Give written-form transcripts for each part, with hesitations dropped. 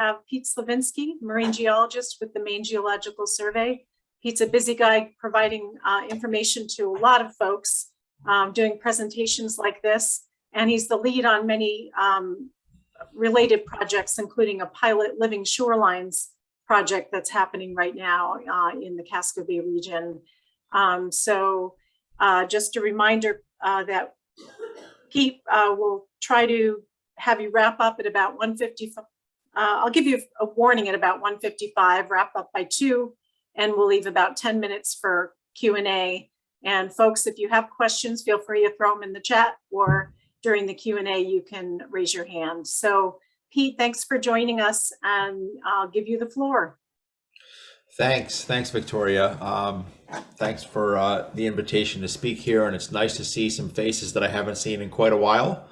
have Pete Slovinsky, marine geologist with the Maine Geological Survey. Pete's a busy guy providing information to a lot of folks, doing presentations like this. And he's the lead on many related projects, including a pilot living shorelines project that's happening right now in the Casco Bay region. Just a reminder that Pete will try to have you wrap up at about 1:55. I'll give you a warning at about 1:55, wrap up by 2, and we'll leave about 10 minutes for Q&A. And folks, if you have questions, feel free to throw them in the chat, or during the Q&A, you can raise your hand. So Pete, thanks for joining us, and I'll give you the floor. Thanks, Victoria. Thanks for the invitation to speak here, and it's nice to see some faces that I haven't seen in quite a while,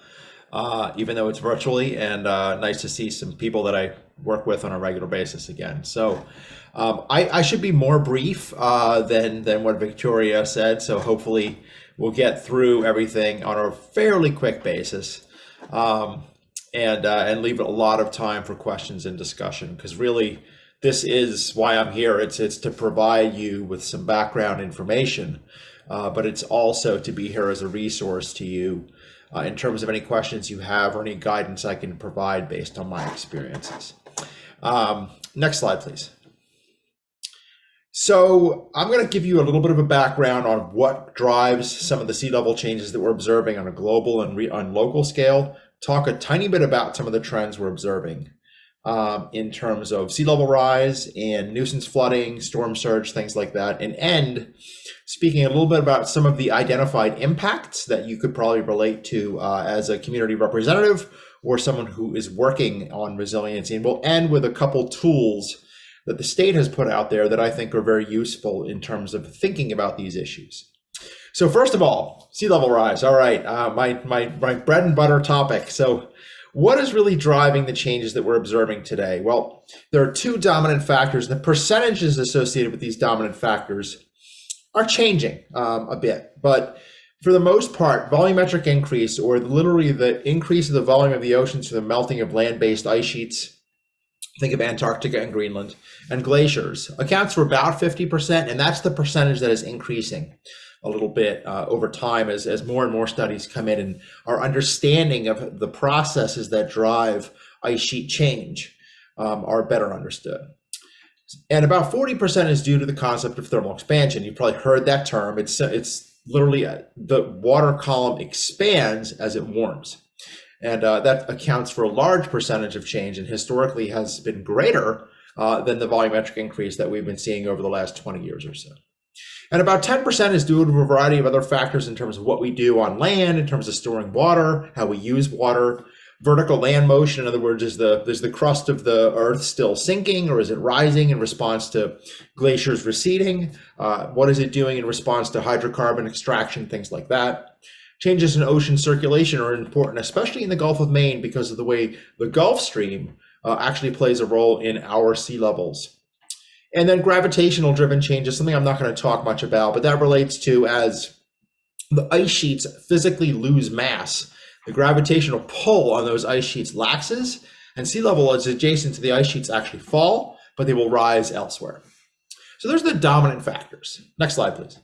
even though it's virtually, and nice to see some people that I work with on a regular basis again. So I should be more brief than what Victoria said, so hopefully we'll get through everything on a fairly quick basis, and leave a lot of time for questions and discussion, because really this is why I'm here. It's to provide you with some background information, but it's also to be here as a resource to you in terms of any questions you have or any guidance I can provide based on my experiences. Next slide, please. So I'm going to give you a little bit of a background on what drives some of the sea level changes that we're observing on a global and on local scale, talk a tiny bit about some of the trends we're observing in terms of sea level rise and nuisance flooding, storm surge, things like that, and end speaking a little bit about some of the identified impacts that you could probably relate to as a community representative or someone who is working on resiliency. And we'll end with a couple tools that the state has put out there that I think are very useful in terms of thinking about these issues. So first of all, sea level rise. All right, my bread and butter topic. So what is really driving the changes that we're observing today? Well, there are two dominant factors. The percentages associated with these dominant factors are changing a bit, but for the most part, volumetric increase, or literally the increase of the volume of the oceans through the melting of land-based ice sheets, think of Antarctica and Greenland, and glaciers, accounts for about 50%, and that's the percentage that is increasing a little bit over time as more and more studies come in and our understanding of the processes that drive ice sheet change are better understood. And about 40% is due to the concept of thermal expansion. You've probably heard that term. It's literally the water column expands as it warms. And that accounts for a large percentage of change, and historically has been greater than the volumetric increase that we've been seeing over the last 20 years or so. And about 10% is due to a variety of other factors in terms of what we do on land, in terms of storing water, how we use water, vertical land motion. In other words, is the crust of the earth still sinking, or is it rising in response to glaciers receding? What is it doing in response to hydrocarbon extraction, things like that. Changes in ocean circulation are important, especially in the Gulf of Maine, because of the way the Gulf Stream actually plays a role in our sea levels. And then gravitational driven changes, something I'm not going to talk much about, but that relates to as the ice sheets physically lose mass, the gravitational pull on those ice sheets laxes, and sea level is adjacent to the ice sheets actually fall, but they will rise elsewhere. So there's the dominant factors. Next slide, please.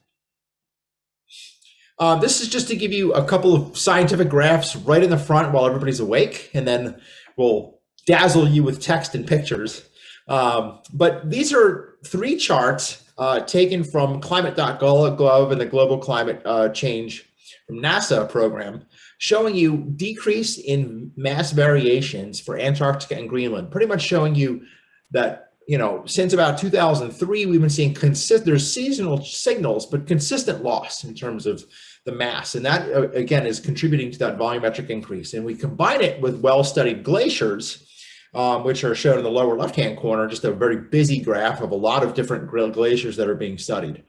This is just to give you a couple of scientific graphs right in the front while everybody's awake, and then we'll dazzle you with text and pictures. But these are 3 charts taken from climate.gov and the Global Climate Change from NASA program, showing you decrease in mass variations for Antarctica and Greenland, pretty much showing you that, you know, since about 2003, we've been seeing there's seasonal signals, but consistent loss in terms of the mass. And that, again, is contributing to that volumetric increase. And we combine it with well-studied glaciers, which are shown in the lower left-hand corner, just a very busy graph of a lot of different glaciers that are being studied.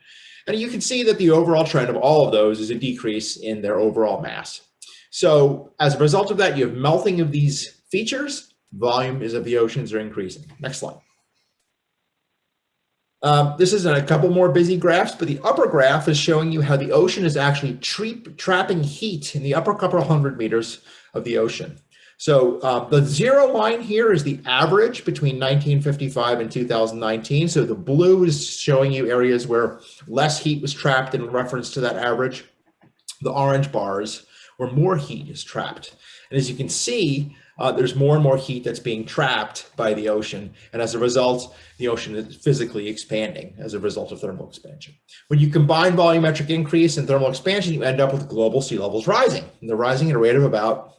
And you can see that the overall trend of all of those is a decrease in their overall mass. So as a result of that, you have melting of these features, volume is of the oceans are increasing. Next slide. This is a couple more busy graphs, but the upper graph is showing you how the ocean is actually trapping heat in the upper couple hundred meters of the ocean. So the zero line here is the average between 1955 and 2019. So the blue is showing you areas where less heat was trapped in reference to that average. The orange bars where more heat is trapped. And as you can see, there's more and more heat that's being trapped by the ocean. And as a result, the ocean is physically expanding as a result of thermal expansion. When you combine volumetric increase and thermal expansion, you end up with global sea levels rising. And they're rising at a rate of about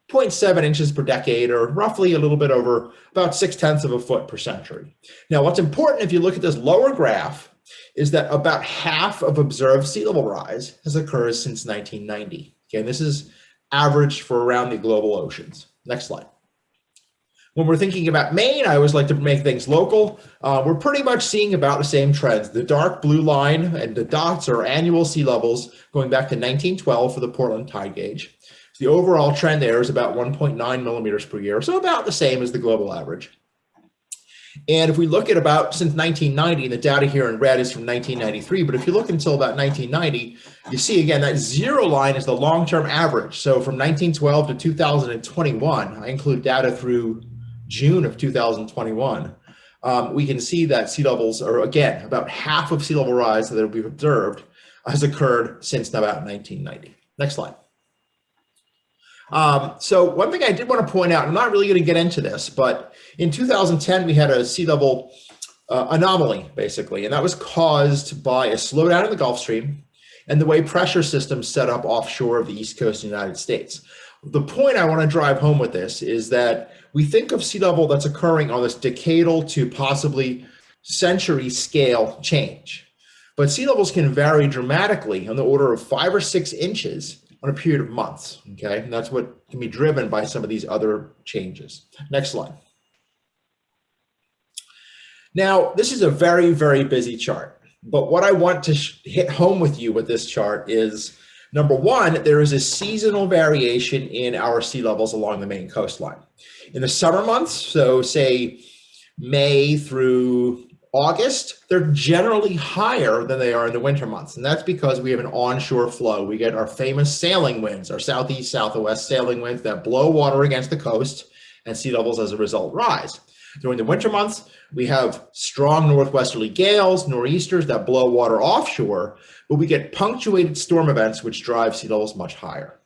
0.7 inches per decade, or roughly a little bit over about 0.6 of a foot per century. Now, what's important if you look at this lower graph is that about half of observed sea level rise has occurred since 1990. Okay, and this is averaged for around the global oceans. Next slide. When we're thinking about Maine, I always like to make things local. We're pretty much seeing about the same trends. The dark blue line and the dots are annual sea levels going back to 1912 for the Portland tide gauge. The overall trend there is about 1.9 millimeters per year, so about the same as the global average. And if we look at about since 1990, the data here in red is from 1993, but if you look until about 1990, you see again that zero line is the long-term average. So from 1912 to 2021, I include data through June of 2021, we can see that sea levels are again about half of sea level rise that we've observed has occurred since about 1990. Next slide. So one thing I did want to point out, I'm not really going to get into this, but in 2010, we had a sea level anomaly, basically, and that was caused by a slowdown in the Gulf Stream and the way pressure systems set up offshore of the East Coast of the United States. The point I want to drive home with this is that we think of sea level that's occurring on this decadal to possibly century scale change, but sea levels can vary dramatically on the order of 5 or 6 inches on a period of months, okay? And that's what can be driven by some of these other changes. Next slide. Now, this is a very, very busy chart, but what I want to hit home with you with this chart is, number one, there is a seasonal variation in our sea levels along the Maine coastline. In the summer months, so say May through August, they're generally higher than they are in the winter months. And that's because we have an onshore flow. We get our famous sailing winds, our southeast, southwest sailing winds that blow water against the coast, and sea levels as a result rise. During the winter months, we have strong northwesterly gales, nor'easters that blow water offshore, but we get punctuated storm events which drive sea levels much higher.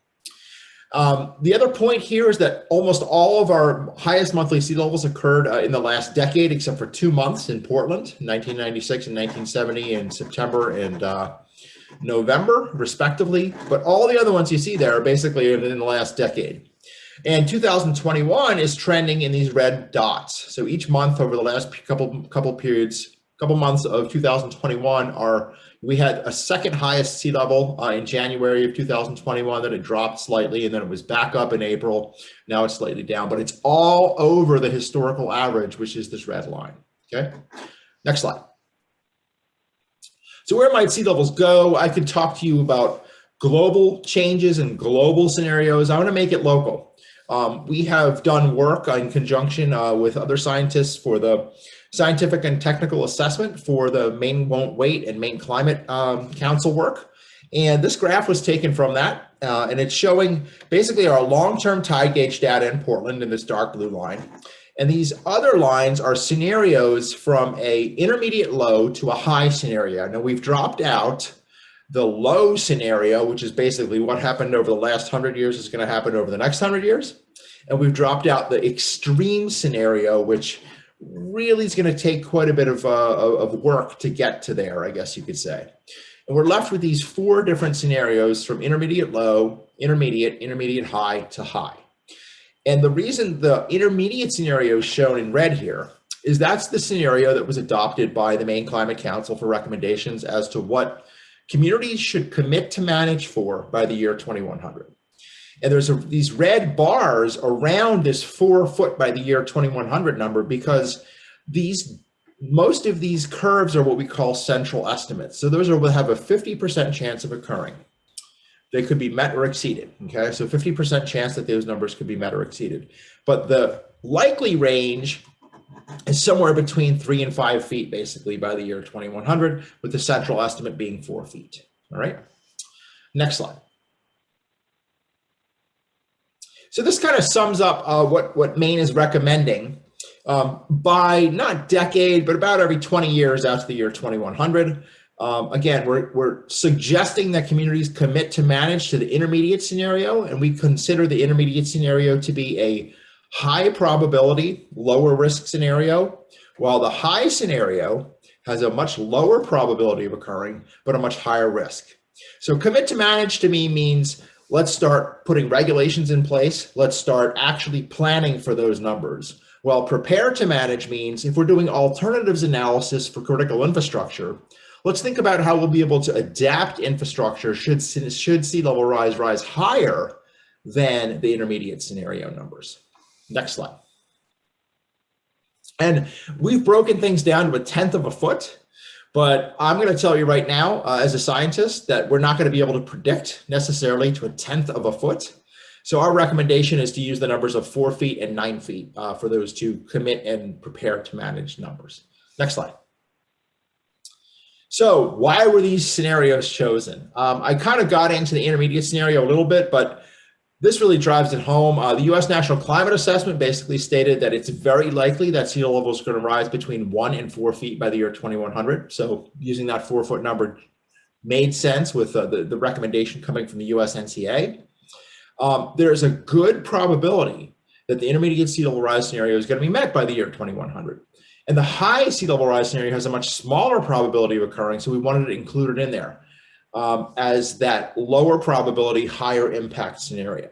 The other point here is that almost all of our highest monthly sea levels occurred in the last decade, except for 2 months in Portland, 1996 and 1970 in September and November, respectively. But all the other ones you see there are basically in the last decade. And 2021 is trending in these red dots. So each month over the last couple months of 2021 we had a second highest sea level in January of 2021, then it dropped slightly, and then it was back up in April. Now it's slightly down, but it's all over the historical average, which is this red line, okay? Next slide. So where might sea levels go? I could talk to you about global changes and global scenarios. I want to make it local. We have done work in conjunction with other scientists for the scientific and technical assessment for the Maine Won't Wait and Maine Climate Council work. And this graph was taken from that, and it's showing basically our long-term tide gauge data in Portland in this dark blue line. And these other lines are scenarios from a intermediate low to a high scenario. Now we've dropped out the low scenario, which is basically what happened over the last 100 years is going to happen over the next 100 years. And we've dropped out the extreme scenario, which really is going to take quite a bit of work to get to there, I guess you could say. And we're left with these 4 different scenarios from intermediate low, intermediate high to high. And the reason the intermediate scenario is shown in red here is that's the scenario that was adopted by the Maine Climate Council for recommendations as to what communities should commit to manage for by the year 2100. And there's these red bars around this 4 foot by the year 2100 number because most of these curves are what we call central estimates. So those will have a 50% chance of occurring. They could be met or exceeded, okay? So 50% chance that those numbers could be met or exceeded. But the likely range is somewhere between 3 and 5 feet, basically, by the year 2100, with the central estimate being 4 feet, all right? Next slide. So this kind of sums up what Maine is recommending by not decade, but about every 20 years out to the year 2100. Again, we're suggesting that communities commit to manage to the intermediate scenario, and we consider the intermediate scenario to be a high probability, lower risk scenario, while the high scenario has a much lower probability of occurring, but a much higher risk. So commit to manage to me means let's start putting regulations in place. Let's start actually planning for those numbers. Well, prepare to manage means if we're doing alternatives analysis for critical infrastructure, let's think about how we'll be able to adapt infrastructure should sea level rise higher than the intermediate scenario numbers. Next slide. And we've broken things down to 1/10 of a foot. But I'm going to tell you right now, as a scientist, that we're not going to be able to predict necessarily to 1/10 of a foot. So our recommendation is to use the numbers of 4 feet and 9 feet for those to commit and prepare to manage numbers. Next slide. So why were these scenarios chosen? I kind of got into the intermediate scenario a little bit, but this really drives it home. The U.S. National Climate Assessment basically stated that it's very likely that sea level is going to rise between 1 and 4 feet by the year 2100. So using that 4-foot number made sense with the recommendation coming from the USNCA. There's a good probability that the intermediate sea level rise scenario is going to be met by the year 2100. And the high sea level rise scenario has a much smaller probability of occurring, so we wanted to include it in there. As that lower probability, higher impact scenario.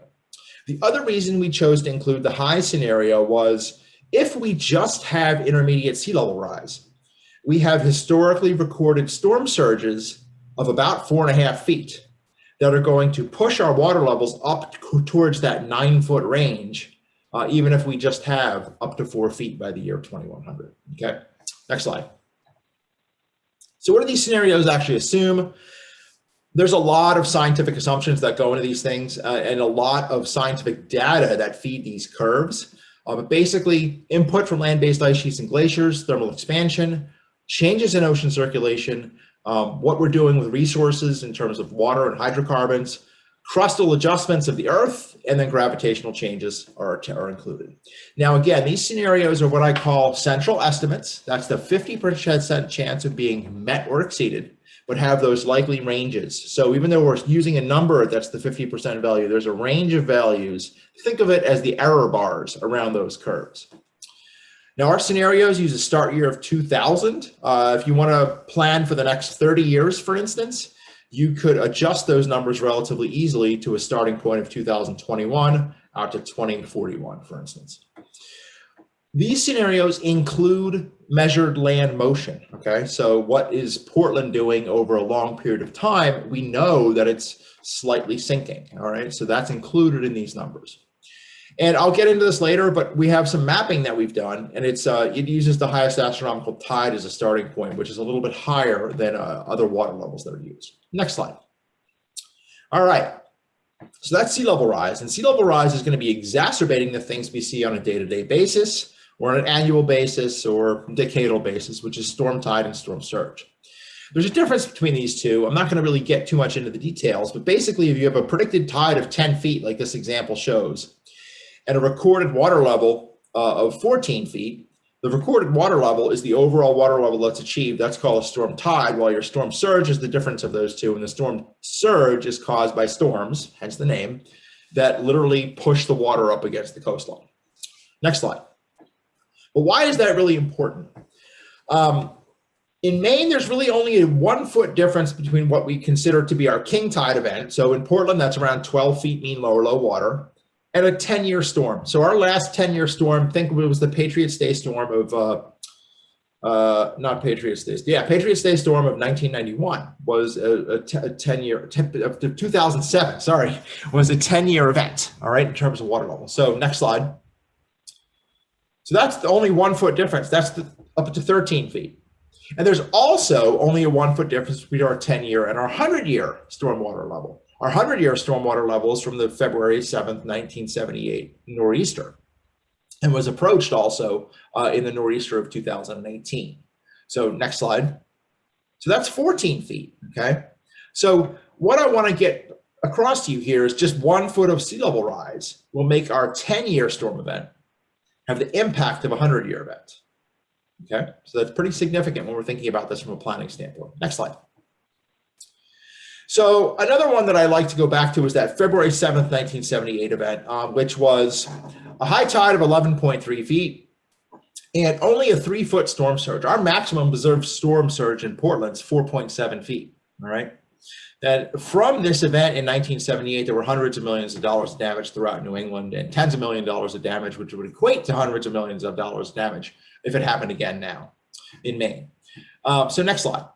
The other reason we chose to include the high scenario was if we just have intermediate sea level rise, we have historically recorded storm surges of about 4.5 feet that are going to push our water levels up towards that 9-foot range, even if we just have up to 4 feet by the year 2100. Okay, next slide. So what do these scenarios actually assume? There's a lot of scientific assumptions that go into these things and a lot of scientific data that feed these curves. But basically, input from land-based ice sheets and glaciers, thermal expansion, changes in ocean circulation, what we're doing with resources in terms of water and hydrocarbons, crustal adjustments of the Earth, and then gravitational changes are included. Now, again, these scenarios are what I call central estimates. That's the 50% chance of being met or exceeded, but have those likely ranges. So even though we're using a number that's the 50% value, there's a range of values. Think of it as the error bars around those curves. Now our scenarios use a start year of 2000. If you want to plan for the next 30 years, for instance, you could adjust those numbers relatively easily to a starting point of 2021 out to 2041, for instance. These scenarios include measured land motion, okay? So what is Portland doing over a long period of time? We know that it's slightly sinking, all right? So that's included in these numbers. And I'll get into this later, but we have some mapping that we've done, and it uses the highest astronomical tide as a starting point, which is a little bit higher than other water levels that are used. Next slide. All right. So that's sea level rise, and sea level rise is going to be exacerbating the things we see on a day-to-day basis, or on an annual basis, or decadal basis, which is storm tide and storm surge. There's a difference between these two. I'm not going to really get too much into the details, but basically, if you have a predicted tide of 10 feet, like this example shows, and a recorded water level of 14 feet, the recorded water level is the overall water level that's achieved. That's called a storm tide, while your storm surge is the difference of those two. And the storm surge is caused by storms, hence the name, that literally push the water up against the coastline. Next slide. But why is that really important? In Maine, there's really only a 1-foot difference between what we consider to be our king tide event. So in Portland, that's around 12 feet mean low water, and a 10-year storm. So our last 10-year storm, think it was the Patriots Day storm of, not Patriots Day, yeah, Patriots Day storm of 1991 was a 10-year, 2007, sorry, was a 10-year event, all right, in terms of water level. So next slide. So that's the only 1-foot difference. That's up to 13 feet. And there's also only a 1-foot difference between our 10-year and our 100-year stormwater level. Our 100-year stormwater level is from the February 7th, 1978 nor'easter, and was approached also in the nor'easter of 2018. So next slide. So that's 14 feet, okay? So what I want to get across to you here is just 1 foot of sea level rise will make our 10-year storm event have the impact of a 100-year event. Okay, so that's pretty significant when we're thinking about this from a planning standpoint. Next slide. So another one that I like to go back to is that February 7th, 1978 event, which was a high tide of 11.3 feet and only a 3-foot storm surge. Our maximum observed storm surge in Portland is 4.7 feet, all right? And from this event in 1978, there were hundreds of millions of dollars of damage throughout New England and tens of millions of dollars of damage, which would equate to hundreds of millions of dollars of damage if it happened again now in Maine. So next slide.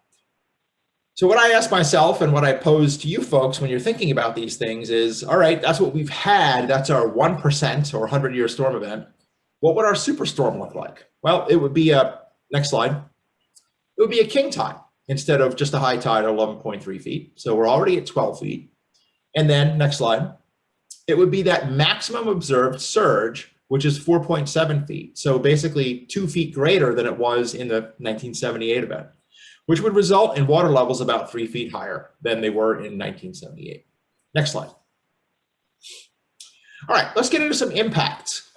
So what I ask myself and what I pose to you folks when you're thinking about these things is, all right, that's what we've had. That's our 1% or 100-year storm event. What would our superstorm look like? Well, it would be next slide. It would be a king tide instead of just a high tide of 11.3 feet. So we're already at 12 feet. And then next slide, it would be that maximum observed surge, which is 4.7 feet. So basically 2 feet greater than it was in the 1978 event, which would result in water levels about 3 feet higher than they were in 1978. Next slide. All right, let's get into some impacts.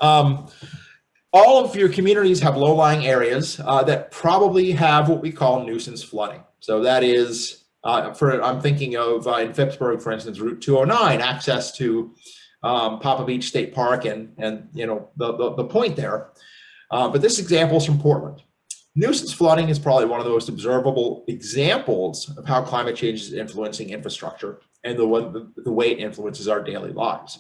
All of your communities have low-lying areas that probably have what we call nuisance flooding. So that is, I'm thinking of in Phippsburg, for instance, Route 209, access to Papa Beach State Park and you know the point there. But this example is from Portland. Nuisance flooding is probably one of the most observable examples of how climate change is influencing infrastructure and the way it influences our daily lives.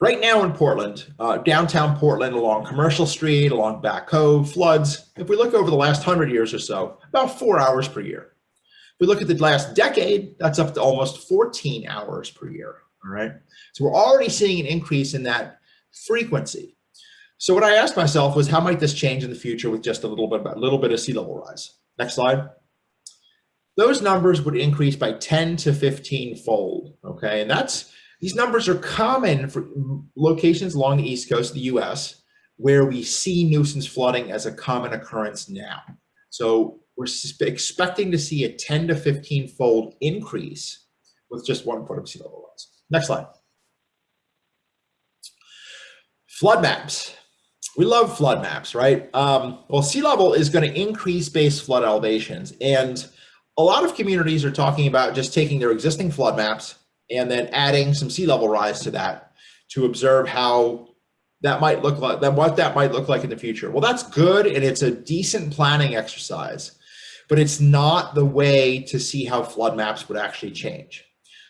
Right now in Portland, downtown Portland, along Commercial Street, along Back Cove, floods, if we look over the last 100 years or so, about 4 hours per year. If we look at the last decade, that's up to almost 14 hours per year, all right? So we're already seeing an increase in that frequency. So what I asked myself was, how might this change in the future with just a little bit of sea level rise? Next slide. Those numbers would increase by 10 to 15 fold, okay? And these numbers are common for locations along the East Coast of the US where we see nuisance flooding as a common occurrence now. So we're expecting to see a 10 to 15 fold increase with just 1 foot of sea level rise. Next slide. Flood maps. We love flood maps, right? Well, sea level is going to increase base flood elevations. And a lot of communities are talking about just taking their existing flood maps and then adding some sea level rise to that to observe how that might look like, what that might look like in the future. Well, that's good, and it's a decent planning exercise, but it's not the way to see how flood maps would actually change.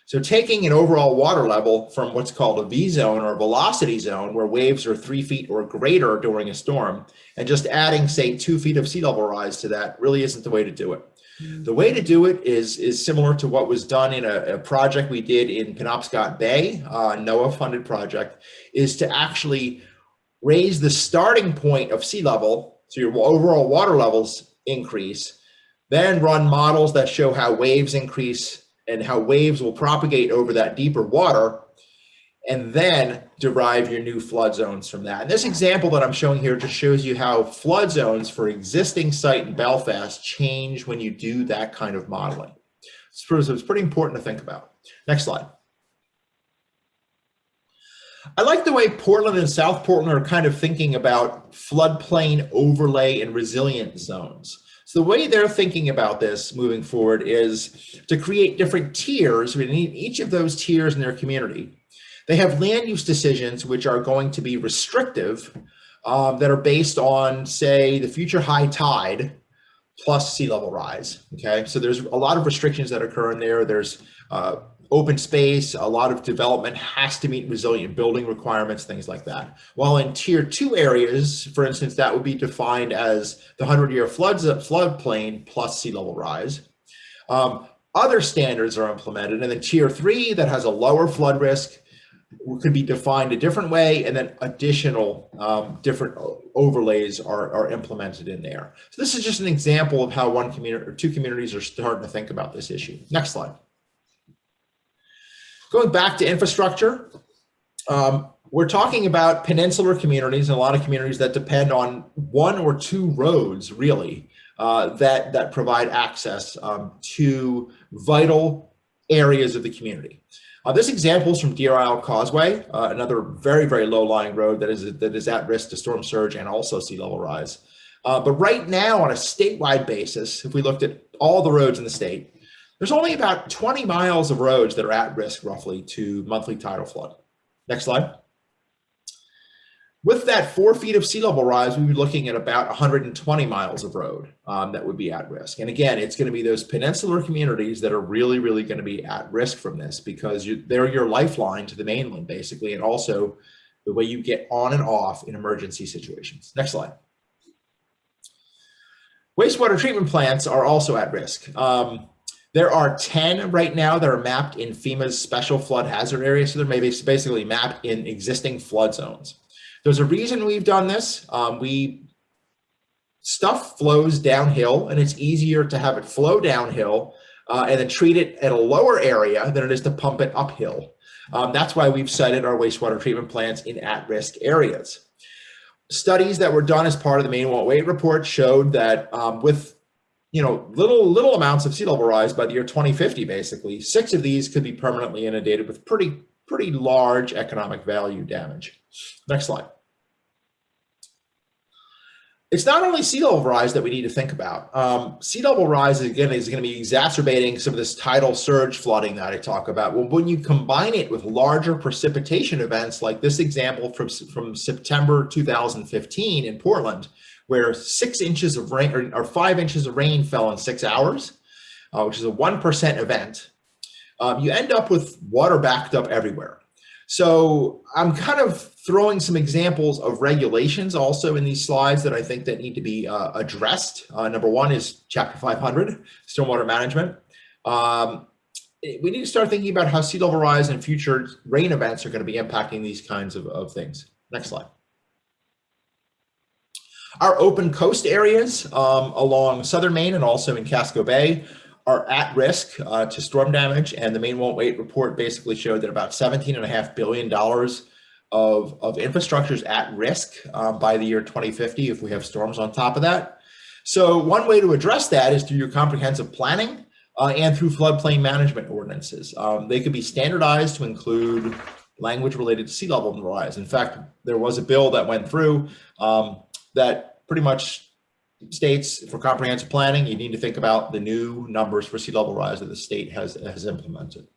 So taking an overall water level from what's called a V zone or velocity zone, where waves are 3 feet or greater during a storm, and just adding, say, 2 feet of sea level rise to that really isn't the way to do it. The way to do it is similar to what was done in a project we did in Penobscot Bay, NOAA funded project, is to actually raise the starting point of sea level so your overall water levels increase, then run models that show how waves increase and how waves will propagate over that deeper water, and then derive your new flood zones from that. And this example that I'm showing here just shows you how flood zones for existing site in Belfast change when you do that kind of modeling. So it's pretty important to think about. Next slide. I like the way Portland and South Portland are kind of thinking about floodplain overlay and resilient zones. So the way they're thinking about this moving forward is to create different tiers within each of those tiers in their community. They have land use decisions which are going to be restrictive, that are based on, say, the future high tide plus sea level rise, okay? So there's a lot of restrictions that occur in there. There's open space, a lot of development has to meet resilient building requirements, things like that. While in tier 2 areas, for instance, that would be defined as the 100-year floodplain plus sea level rise. Other standards are implemented, and then tier 3 that has a lower flood risk could be defined a different way, and then additional different overlays are implemented in there. So this is just an example of how one community or two communities are starting to think about this issue. Next slide. Going back to infrastructure, we're talking about peninsular communities and a lot of communities that depend on 1 or 2 roads, really, that provide access to vital areas of the community. This example is from Deer Isle Causeway, another very, very low-lying road that is at risk to storm surge and also sea level rise. But right now, on a statewide basis, if we looked at all the roads in the state, there's only about 20 miles of roads that are at risk, roughly, to monthly tidal flood. Next slide. With that 4 feet of sea level rise, we'd be looking at about 120 miles of road that would be at risk. And again, it's going to be those peninsular communities that are really, really going to be at risk from this, because they're your lifeline to the mainland, basically, and also the way you get on and off in emergency situations. Next slide. Wastewater treatment plants are also at risk. There are 10 right now that are mapped in FEMA's special flood hazard area. So they're maybe basically mapped in existing flood zones. There's a reason we've done this. Stuff flows downhill, and it's easier to have it flow downhill and then treat it at a lower area than it is to pump it uphill. That's why we've cited our wastewater treatment plants in at-risk areas. Studies that were done as part of the Maine Won't Wait report showed that with little amounts of sea level rise by the year 2050, basically, 6 of these could be permanently inundated with pretty large economic value damage. Next slide. It's not only sea level rise that we need to think about. Sea level rise, again, is going to be exacerbating some of this tidal surge flooding that I talk about. Well, when you combine it with larger precipitation events like this example from September 2015 in Portland, where 6 inches of rain or 5 inches of rain fell in 6 hours, which is a 1% event, you end up with water backed up everywhere. So I'm kind of throwing some examples of regulations also in these slides that I think that need to be addressed. Number one is Chapter 500, Stormwater Management. We need to start thinking about how sea level rise and future rain events are going to be impacting these kinds of things. Next slide. Our open coast areas along southern Maine and also in Casco Bay are at risk to storm damage, and the Maine Won't Wait report basically showed that about $17.5 billion of infrastructure is at risk by the year 2050 if we have storms on top of that. So one way to address that is through your comprehensive planning and through floodplain management ordinances. They could be standardized to include language related to sea level rise. In fact, there was a bill that went through that pretty much states for comprehensive planning, you need to think about the new numbers for sea level rise that the state has implemented.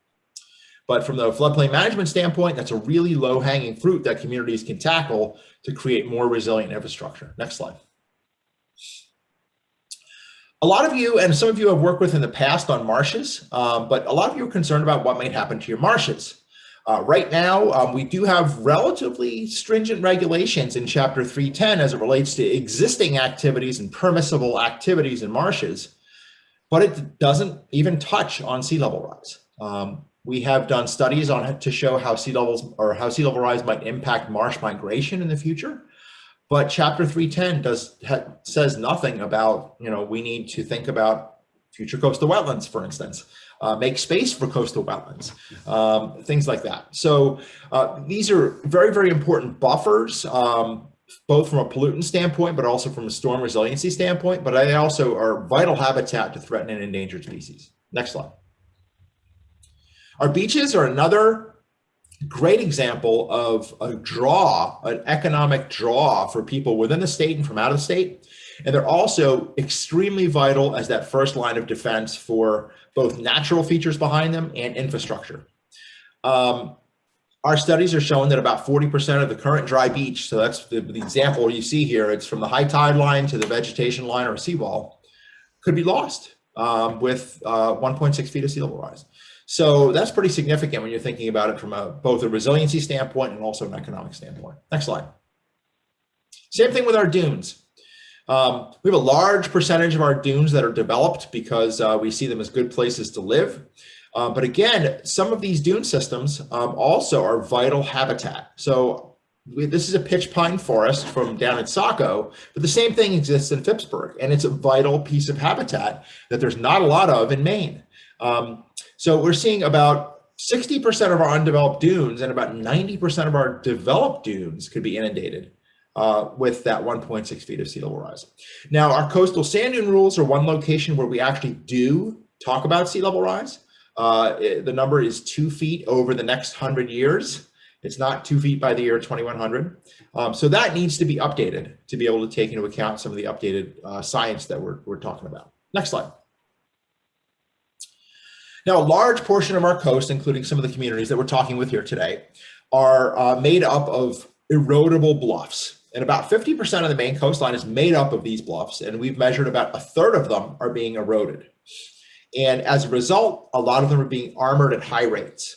But from the floodplain management standpoint, that's a really low hanging fruit that communities can tackle to create more resilient infrastructure. Next slide. A lot of you, and some of you have worked with in the past on marshes, but a lot of you are concerned about what might happen to your marshes. Right now, we do have relatively stringent regulations in Chapter 310 as it relates to existing activities and permissible activities in marshes, but it doesn't even touch on sea level rise. We have done studies to show how sea level rise might impact marsh migration in the future, but Chapter 310 says nothing about, we need to think about future coastal wetlands, for instance. Make space for coastal wetlands, things like that. So these are very, very important buffers, both from a pollutant standpoint, but also from a storm resiliency standpoint, but they also are vital habitat to threatened and endangered species. Next slide. Our beaches are another great example of an economic draw for people within the state and from out of the state. And they're also extremely vital as that first line of defense for both natural features behind them and infrastructure. Our studies are showing that about 40% of the current dry beach, so that's the example you see here, it's from the high tide line to the vegetation line or seawall, could be lost with 1.6 feet of sea level rise. So that's pretty significant when you're thinking about it from both a resiliency standpoint and also an economic standpoint. Next slide. Same thing with our dunes. We have a large percentage of our dunes that are developed because we see them as good places to live. But again, some of these dune systems also are vital habitat. So this is a pitch pine forest from down in Saco, but the same thing exists in Phippsburg, and it's a vital piece of habitat that there's not a lot of in Maine. So we're seeing about 60% of our undeveloped dunes and about 90% of our developed dunes could be inundated with that 1.6 feet of sea level rise. Now, our coastal sand dune rules are one location where we actually do talk about sea level rise. The number is 2 feet over the next 100 years. It's not 2 feet by the year 2100. So that needs to be updated to be able to take into account some of the updated science that we're talking about. Next slide. Now, a large portion of our coast, including some of the communities that we're talking with here today, are made up of erodible bluffs. And about 50% of the Maine coastline is made up of these bluffs, and we've measured about a third of them are being eroded. And as a result, a lot of them are being armored at high rates.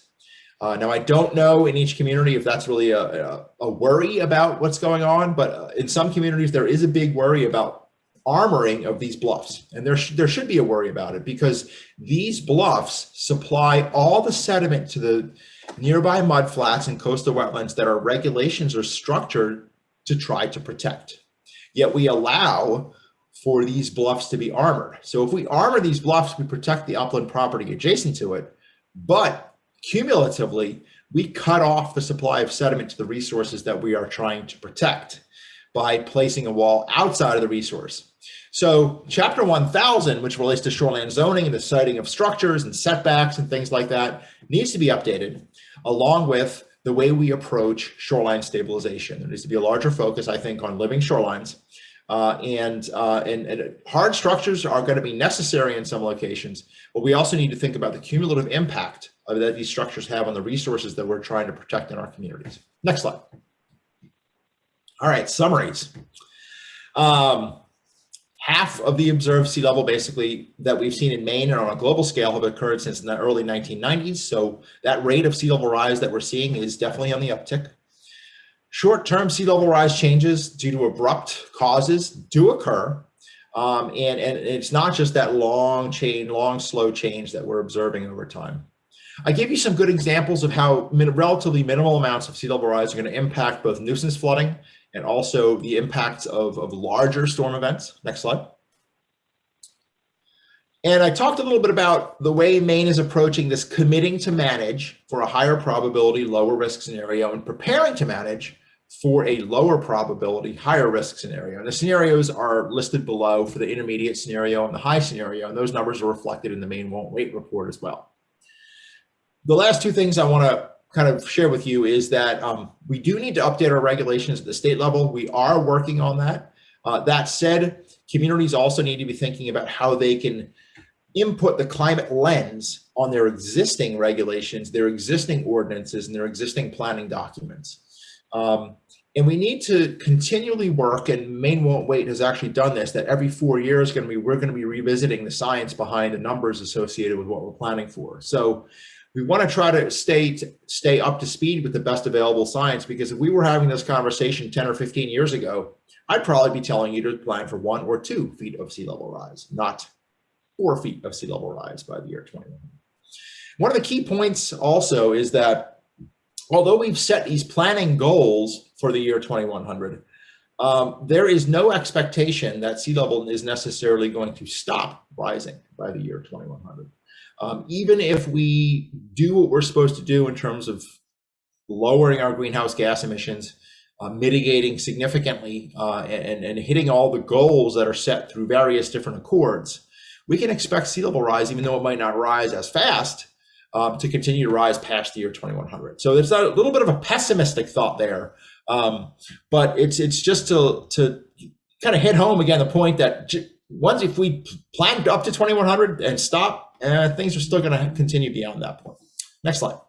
Now, I don't know in each community if that's really a worry about what's going on, but in some communities, there is a big worry about armoring of these bluffs. And there should be a worry about it because these bluffs supply all the sediment to the nearby mudflats and coastal wetlands that our regulations are structured to try to protect. Yet we allow for these bluffs to be armored. So if we armor these bluffs, we protect the upland property adjacent to it, but cumulatively, we cut off the supply of sediment to the resources that we are trying to protect by placing a wall outside of the resource. So Chapter 1000, which relates to shoreline zoning and the siting of structures and setbacks and things like that, needs to be updated, along with the way we approach shoreline stabilization. There needs to be a larger focus, I think, on living shorelines. And hard structures are going to be necessary in some locations, but we also need to think about the cumulative impact that these structures have on the resources that we're trying to protect in our communities. Next slide. All right, summaries. Half of the observed sea level basically that we've seen in Maine and on a global scale have occurred since the early 1990s. So that rate of sea level rise that we're seeing is definitely on the uptick. Short-term sea level rise changes due to abrupt causes do occur. And it's not just that long, slow change that we're observing over time. I gave you some good examples of how relatively minimal amounts of sea level rise are going to impact both nuisance flooding and also the impacts of larger storm events. Next slide. And I talked a little bit about the way Maine is approaching this committing to manage for a higher probability, lower risk scenario and preparing to manage for a lower probability, higher risk scenario. And the scenarios are listed below for the intermediate scenario and the high scenario, and those numbers are reflected in the Maine Won't Wait report as well. The last two things I want to kind of share with you is that we do need to update our regulations at the state level. We are working on that. That said, communities also need to be thinking about how they can input the climate lens on their existing regulations, their existing ordinances, and their existing planning documents. And we need to continually work, and Maine Won't Wait has actually done this, that every 4 years we're going to be revisiting the science behind the numbers associated with what we're planning for. So we want to try to stay up to speed with the best available science, because if we were having this conversation 10 or 15 years ago, I'd probably be telling you to plan for 1 or 2 feet of sea level rise, not 4 feet of sea level rise by the year 2100. One of the key points also is that although we've set these planning goals for the year 2100, there is no expectation that sea level is necessarily going to stop rising by the year 2100. Even if we do what we're supposed to do in terms of lowering our greenhouse gas emissions, mitigating significantly, and hitting all the goals that are set through various different accords, we can expect sea level rise, even though it might not rise as fast, to continue to rise past the year 2100. So there's a little bit of a pessimistic thought there, but it's just to kind of hit home again the point that once if we plan up to 2100 and stop, things are still going to continue beyond that point. Next slide.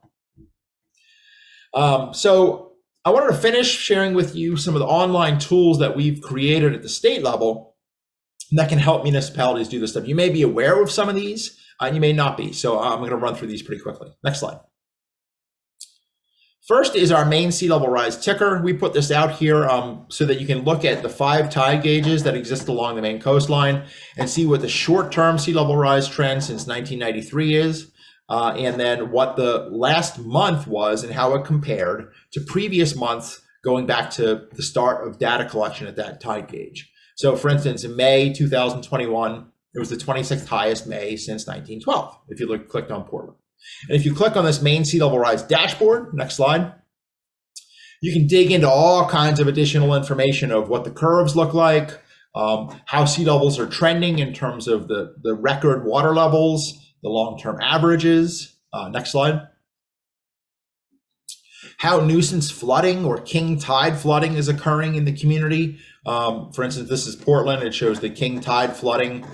So I wanted to finish sharing with you some of the online tools that we've created at the state level that can help municipalities do this stuff. You may be aware of some of these, and you may not be. So I'm going to run through these pretty quickly. Next slide. First is our Maine sea level rise ticker. We put this out here so that you can look at the 5 tide gauges that exist along the Maine coastline and see what the short-term sea level rise trend since 1993 is, and then what the last month was and how it compared to previous months going back to the start of data collection at that tide gauge. So for instance, in May 2021, it was the 26th highest May since 1912, if you clicked on Portland. And if you click on this Maine sea level rise dashboard, next slide, you can dig into all kinds of additional information of what the curves look like, how sea levels are trending in terms of the record water levels, the long-term averages. Next slide. How nuisance flooding or king tide flooding is occurring in the community. For instance, this is Portland. It shows the king tide flooding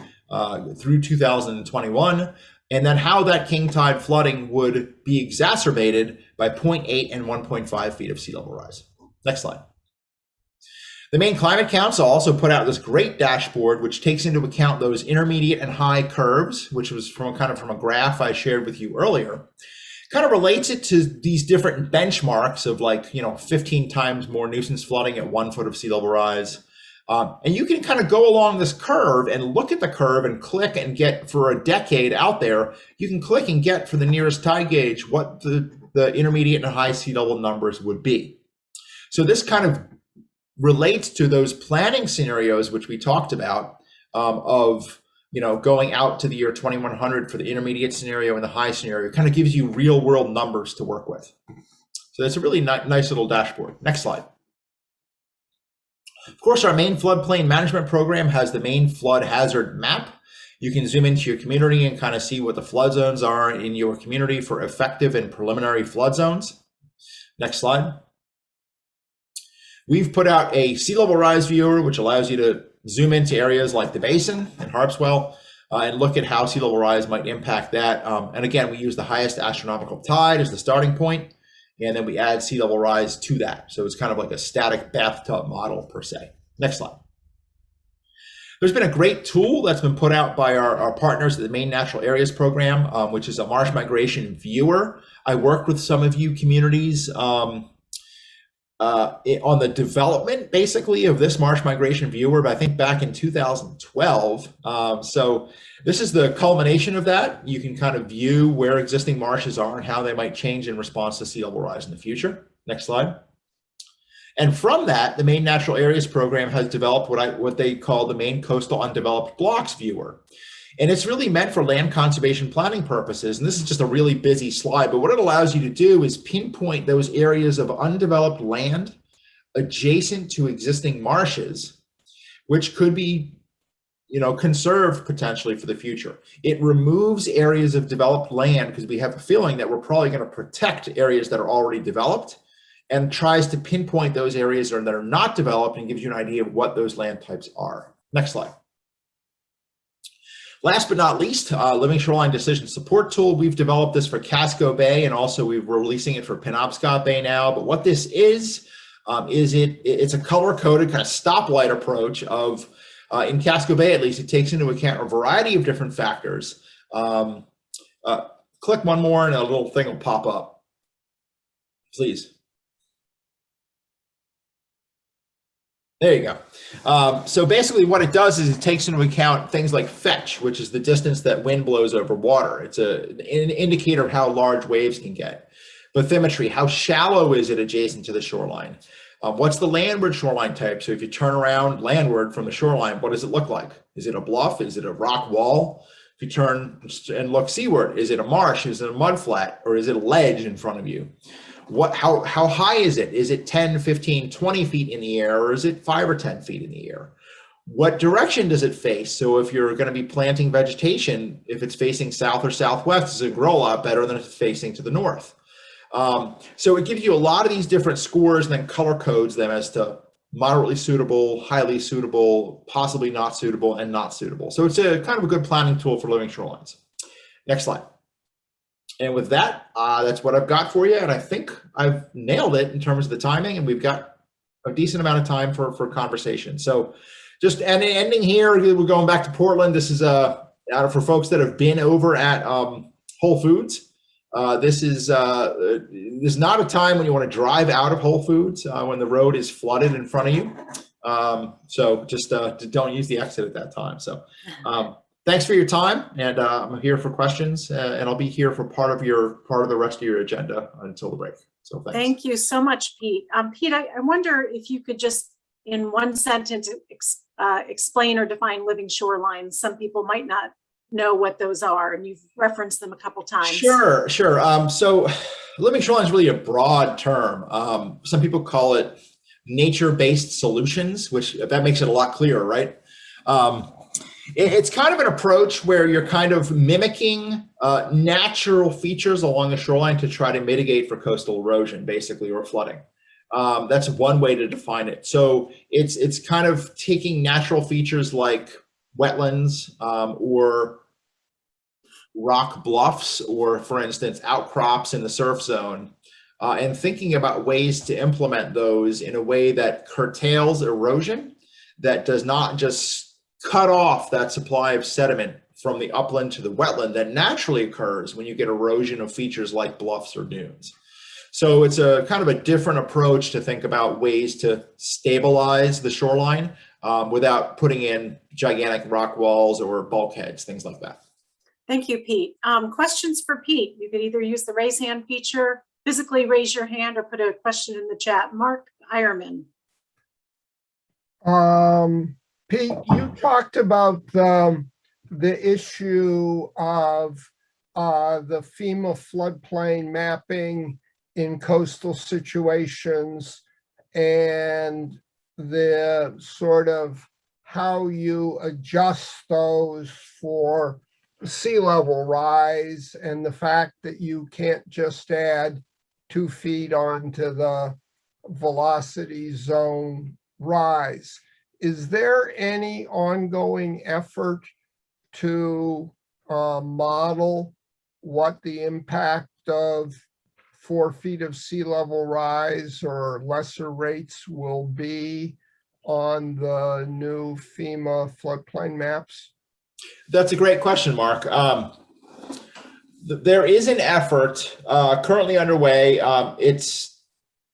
through 2021, and then how that king tide flooding would be exacerbated by 0.8 and 1.5 feet of sea level rise. Next slide. The Maine Climate Council also put out this great dashboard, which takes into account those intermediate and high curves, which was from a graph I shared with you earlier. Kind of relates it to these different benchmarks of 15 times more nuisance flooding at 1 foot of sea level rise. And you can kind of go along this curve and look at the curve and click and get for a decade out there. You can click and get for the nearest tide gauge what the intermediate and high sea level numbers would be. So this kind of relates to those planning scenarios which we talked about of going out to the year 2100 for the intermediate scenario and the high scenario. It kind of gives you real world numbers to work with. So that's a really nice little dashboard. Next slide. Of course, our Maine floodplain management program has the Maine flood hazard map. You can zoom into your community and kind of see what the flood zones are in your community for effective and preliminary flood zones. Next slide. We've put out a sea level rise viewer, which allows you to zoom into areas like the basin and Harpswell and look at how sea level rise might impact that. And again, we use the highest astronomical tide as the starting point, and then we add sea level rise to that. So it's kind of like a static bathtub model per se. Next slide. There's been a great tool that's been put out by our partners at the Maine Natural Areas Program, which is a marsh migration viewer. I worked with some of you communities on the development basically of this marsh migration viewer, but I think back in 2012. So this is the culmination of that. You can kind of view where existing marshes are and how they might change in response to sea level rise in the future. Next slide. And from that, the Maine Natural Areas Program has developed what they call the Maine Coastal Undeveloped Blocks Viewer. And it's really meant for land conservation planning purposes. And this is just a really busy slide, but what it allows you to do is pinpoint those areas of undeveloped land adjacent to existing marshes, which could be, conserved potentially for the future. It removes areas of developed land because we have a feeling that we're probably going to protect areas that are already developed, and tries to pinpoint those areas that are not developed and gives you an idea of what those land types are. Next slide. Last but not least, Living Shoreline Decision Support Tool. We've developed this for Casco Bay, and also we're releasing it for Penobscot Bay now. But what this is it's a color-coded kind of stoplight approach of, in Casco Bay at least, it takes into account a variety of different factors. Click one more and a little thing will pop up. Please. There you go. So basically what it does is it takes into account things like fetch, which is the distance that wind blows over water. It's an indicator of how large waves can get. Bathymetry, how shallow is it adjacent to the shoreline? What's the landward shoreline type? So if you turn around landward from the shoreline, what does it look like? Is it a bluff? Is it a rock wall? If you turn and look seaward, is it a marsh? Is it a mud flat? Or is it a ledge in front of you? How high is it? Is it 10, 15, 20 feet in the air, or is it 5 or 10 feet in the air? What direction does it face? So if you're going to be planting vegetation, if it's facing south or southwest, does it grow a lot better than if it's facing to the north? So it gives you a lot of these different scores and then color codes them as to moderately suitable, highly suitable, possibly not suitable, and not suitable. So it's a kind of a good planning tool for living shorelines. Next slide. And with that, that's what I've got for you. And I think I've nailed it in terms of the timing, and we've got a decent amount of time for conversation. So just ending here, we're going back to Portland. This is for folks that have been over at Whole Foods. This is not a time when you want to drive out of Whole Foods when the road is flooded in front of you. So just don't use the exit at that time. So thanks for your time, and I'm here for questions, and I'll be here for part of the rest of your agenda until the break. So thanks. Thank you so much, Pete. Pete, I wonder if you could just, in one sentence, explain or define living shorelines. Some people might not know what those are, and you've referenced them a couple times. Sure. So living shoreline is really a broad term. Some people call it nature-based solutions, which that makes it a lot clearer, right? It's kind of an approach where you're kind of mimicking natural features along the shoreline to try to mitigate for coastal erosion, basically, or flooding. That's one way to define it. So it's kind of taking natural features like wetlands or rock bluffs, or for instance, outcrops in the surf zone, and thinking about ways to implement those in a way that curtails erosion, that does not just cut off that supply of sediment from the upland to the wetland that naturally occurs when you get erosion of features like bluffs or dunes. So it's a kind of a different approach to think about ways to stabilize the shoreline without putting in gigantic rock walls or bulkheads, things like that. Thank you, Pete. Questions for Pete? You could either use the raise hand feature, physically raise your hand, or put a question in the chat. Mark Ironman. Pete, you talked about the issue of the FEMA floodplain mapping in coastal situations and the sort of how you adjust those for sea level rise, and the fact that you can't just add 2 feet onto the velocity zone rise. Is there any ongoing effort to model what the impact of 4 feet of sea level rise or lesser rates will be on the new FEMA floodplain maps? That's a great question, Mark. There is an effort currently underway. It's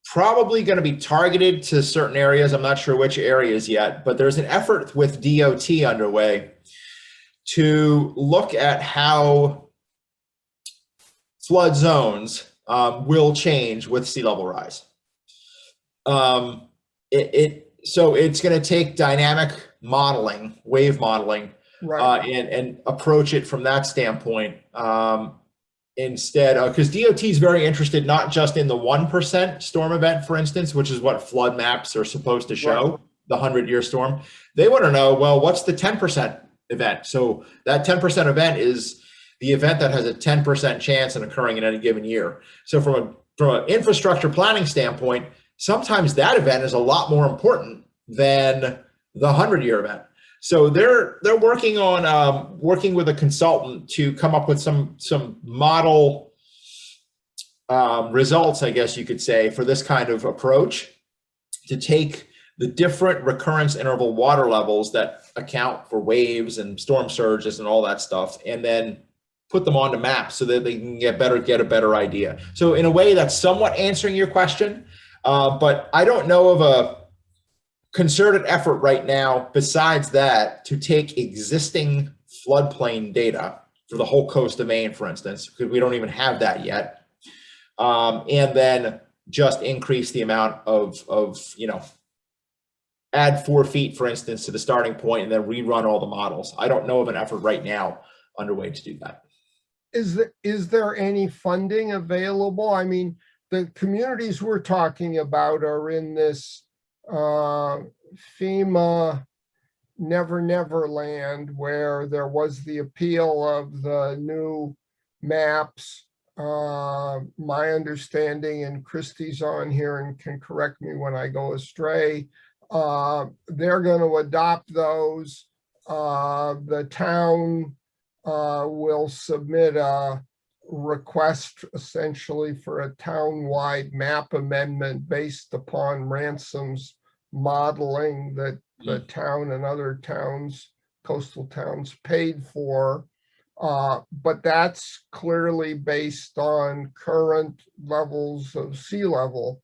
probably going to be targeted to certain areas. I'm not sure which areas yet, but there's an effort with DOT underway to look at how flood zones will change with sea level rise. So it's going to take dynamic modeling, wave modeling, Right. and approach it from that standpoint instead, because DOT is very interested not just in the 1% storm event, for instance, which is what flood maps are supposed to show, Right. the 100-year storm. They want to know, well, what's the 10% event? So that 10% event is the event that has a 10% chance in occurring in any given year. So from an infrastructure planning standpoint, sometimes that event is a lot more important than the 100-year event. So they're working on working with a consultant to come up with some model results, I guess you could say, for this kind of approach, to take the different recurrence interval water levels that account for waves and storm surges and all that stuff, and then put them onto maps so that they can get a better idea. So in a way, that's somewhat answering your question, but I don't know of a concerted effort right now besides that to take existing floodplain data for the whole coast of Maine, for instance, because we don't even have that yet, and then just increase the amount of add 4 feet, for instance, to the starting point and then rerun all the models. I don't know of an effort right now underway to do that. Is there any funding available? I mean, the communities we're talking about are in this FEMA Never Land, where there was the appeal of the new maps. My understanding, and Christie's on here and can correct me when I go astray, they're going to adopt those. The town will submit a request essentially for a town-wide map amendment based upon Ransom's modeling that the town and other towns, coastal towns, paid for. But that's clearly based on current levels of sea level.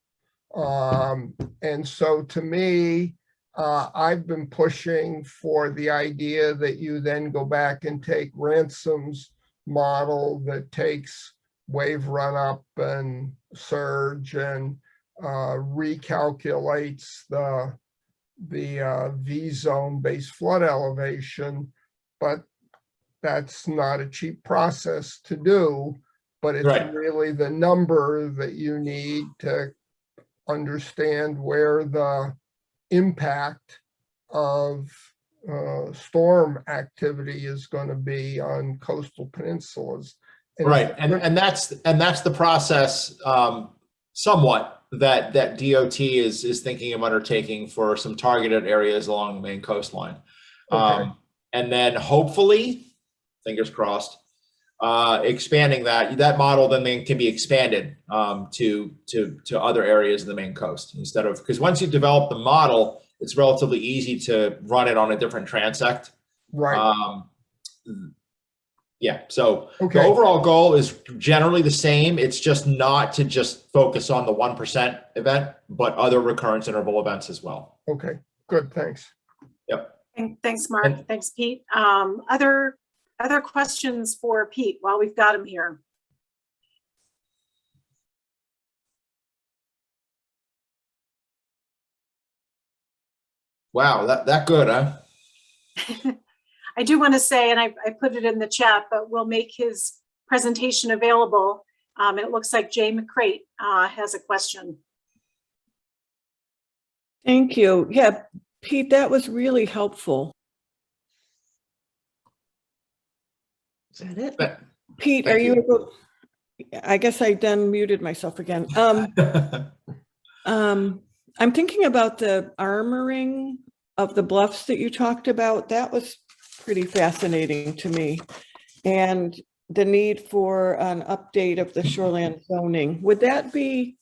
And so to me, I've been pushing for the idea that you then go back and take Ransom's model that takes wave run up and surge and recalculates the V zone base flood elevation, but that's not a cheap process to do, but it's Right. really the number that you need to understand where the impact of storm activity is going to be on coastal peninsulas. And Right, and that's the process, somewhat that DOT is thinking of undertaking for some targeted areas along the Maine coastline. Okay. And then hopefully, fingers crossed, expanding that model then can be expanded to other areas of the Maine coast, instead of, because once you develop the model, it's relatively easy to run it on a different transect. Right. Yeah, so Okay. the overall goal is generally the same. It's just not to just focus on the 1% event, but other recurrence interval events as well. Okay, good, thanks. Yep. Thanks, Mark. Thanks, Pete. Other questions for Pete while we've got him here? Wow, that good, huh? I do want to say, and I put it in the chat, but we'll make his presentation available. And it looks like Jay McCrate has a question. Thank you. Yeah, Pete, that was really helpful. Is that it? Pete, are you able? I guess I then muted myself again. I'm thinking about the armoring of the bluffs that you talked about. That was pretty fascinating to me. And the need for an update of the shoreline zoning. Would that be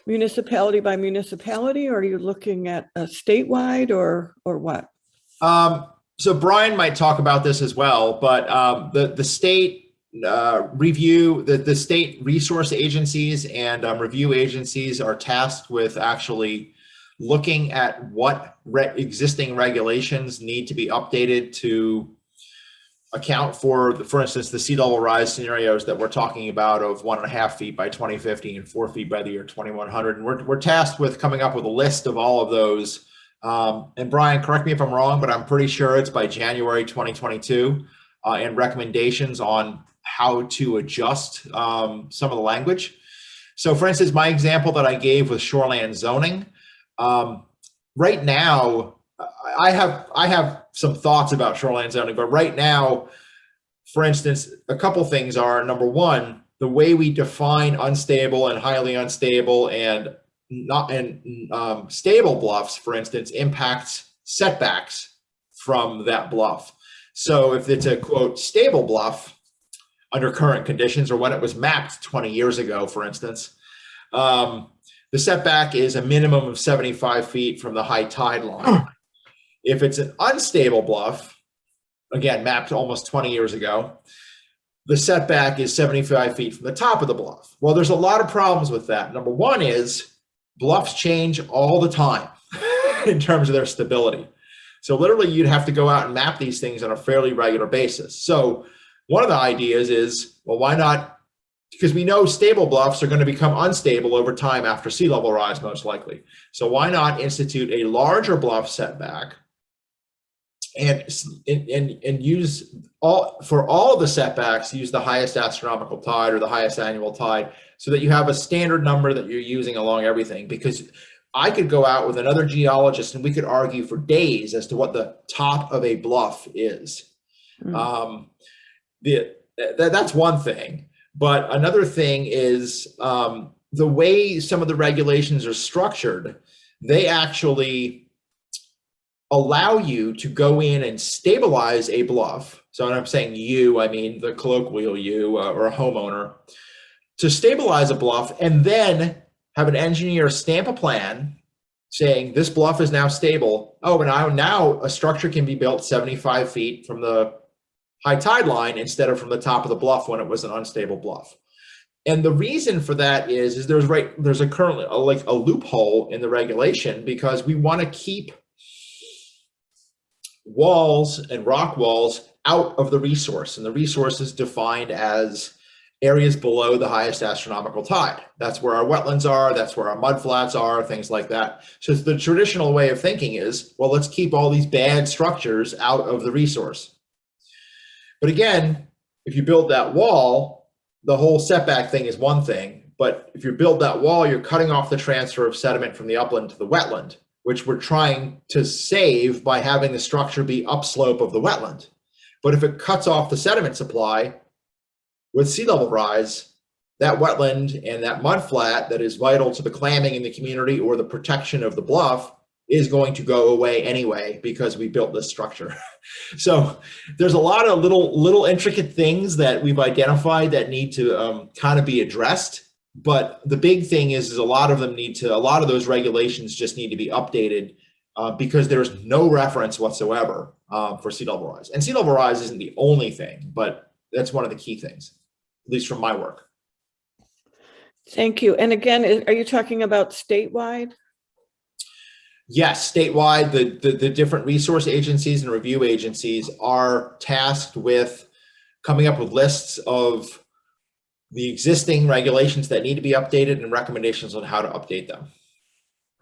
municipality by municipality, or are you looking at a statewide or what? So Brian might talk about this as well, but the state review, the state resource agencies and review agencies are tasked with actually looking at what existing regulations need to be updated to account for instance, the sea level rise scenarios that we're talking about of 1.5 feet by 2050 and 4 feet by the year 2100. And we're tasked with coming up with a list of all of those. And Brian, correct me if I'm wrong, but I'm pretty sure it's by January 2022, and recommendations on how to adjust some of the language. So for instance, my example that I gave with shoreline zoning, right now, I have some thoughts about shoreline zoning, but right now, for instance, a couple things are, number one, the way we define unstable and highly unstable and stable bluffs, for instance, impacts setbacks from that bluff. So if it's a quote stable bluff under current conditions, or when it was mapped 20 years ago, for instance, the setback is a minimum of 75 feet from the high tide line. If it's an unstable bluff, again, mapped almost 20 years ago, the setback is 75 feet from the top of the bluff. Well, there's a lot of problems with that. Number one is bluffs change all the time in terms of their stability. So literally you'd have to go out and map these things on a fairly regular basis. So one of the ideas is, well, why not? Because we know stable bluffs are going to become unstable over time after sea level rise, most likely. So why not institute a larger bluff setback and use for all of the setbacks, use the highest astronomical tide or the highest annual tide, so that you have a standard number that you're using along everything. Because I could go out with another geologist and we could argue for days as to what the top of a bluff is. That's one thing. But another thing is the way some of the regulations are structured, they actually allow you to go in and stabilize a bluff. So when I'm saying you, I mean the colloquial you or a homeowner, to stabilize a bluff and then have an engineer stamp a plan saying this bluff is now stable. Oh, and now a structure can be built 75 feet from the high tide line instead of from the top of the bluff when it was an unstable bluff. And the reason for that is there's currently a loophole in the regulation, because we want to keep walls and rock walls out of the resource, and the resource is defined as areas below the highest astronomical tide. That's where our wetlands are, that's where our mudflats are, things like that. So the traditional way of thinking is, well, let's keep all these bad structures out of the resource. But again, if you build that wall, the whole setback thing is one thing, but if you build that wall, you're cutting off the transfer of sediment from the upland to the wetland, which we're trying to save by having the structure be upslope of the wetland. But if it cuts off the sediment supply with sea level rise, that wetland and that mudflat that is vital to the clamming in the community or the protection of the bluff is going to go away anyway because we built this structure. So there's a lot of little intricate things that we've identified that need to kind of be addressed. But the big thing is a lot of those regulations just need to be updated because there's no reference whatsoever for sea level rise. And sea level rise isn't the only thing, but that's one of the key things, at least from my work. Thank you. And again, are you talking about statewide? Yes, statewide, the different resource agencies and review agencies are tasked with coming up with lists of the existing regulations that need to be updated and recommendations on how to update them.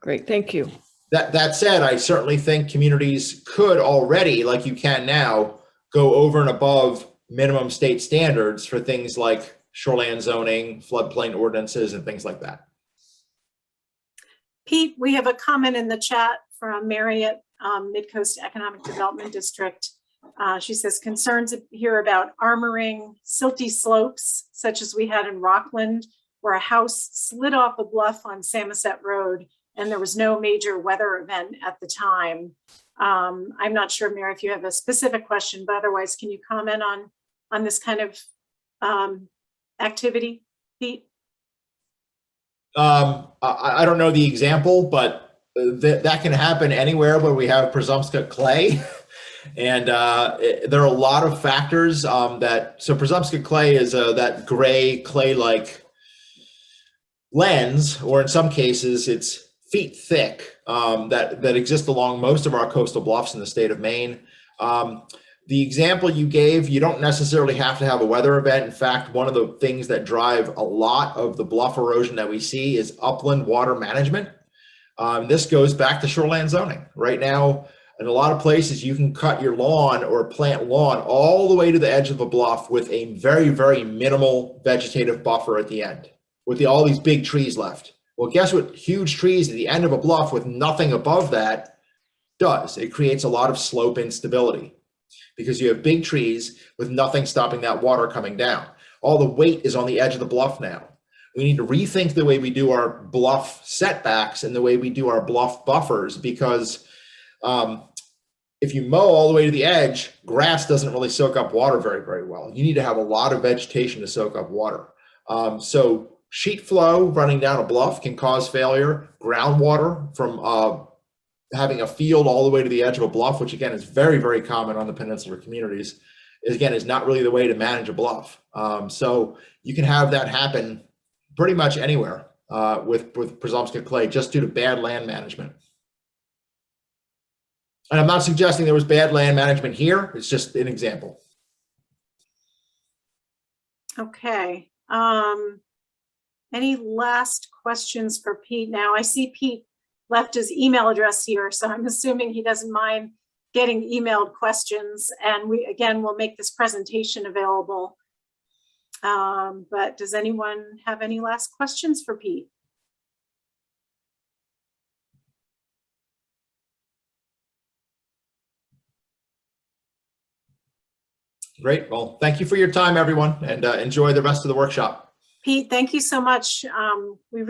Great, thank you. That said, I certainly think communities could already, like you can now, go over and above minimum state standards for things like shoreline zoning, floodplain ordinances, and things like that. Pete, we have a comment in the chat from Marriott, Midcoast Economic Development District. She says concerns here about armoring silty slopes, such as we had in Rockland, where a house slid off a bluff on Samoset Road, and there was no major weather event at the time. I'm not sure, Mary, if you have a specific question, but otherwise, can you comment on this kind of activity, Pete? I don't know the example, but that can happen anywhere where we have presumpscot clay. And there are a lot of factors so presumpscot clay is that gray clay-like lens, or in some cases it's feet thick, that exist along most of our coastal bluffs in the state of Maine. The example you gave, you don't necessarily have to have a weather event. In fact, one of the things that drive a lot of the bluff erosion that we see is upland water management. This goes back to shoreline zoning. Right now, in a lot of places, you can cut your lawn or plant lawn all the way to the edge of a bluff with a very, very minimal vegetative buffer at the end, with all these big trees left. Well, guess what huge trees at the end of a bluff with nothing above that does? It creates a lot of slope instability, because you have big trees with nothing stopping that water coming down. All the weight is on the edge of the bluff now. We need to rethink the way we do our bluff setbacks and the way we do our bluff buffers, because if you mow all the way to the edge, grass doesn't really soak up water very, very well. You need to have a lot of vegetation to soak up water. So sheet flow running down a bluff can cause failure. Groundwater from having a field all the way to the edge of a bluff, which again is very, very common on the peninsular communities, is not really the way to manage a bluff. So you can have that happen pretty much anywhere with presumpscot clay, just due to bad land management. And I'm not suggesting there was bad land management here. It's just an example. Okay. Any last questions for Pete? Now, I see Pete left his email address here, so I'm assuming he doesn't mind getting emailed questions. And we'll make this presentation available. But does anyone have any last questions for Pete? Great. Well, thank you for your time, everyone, and enjoy the rest of the workshop. Pete, thank you so much. We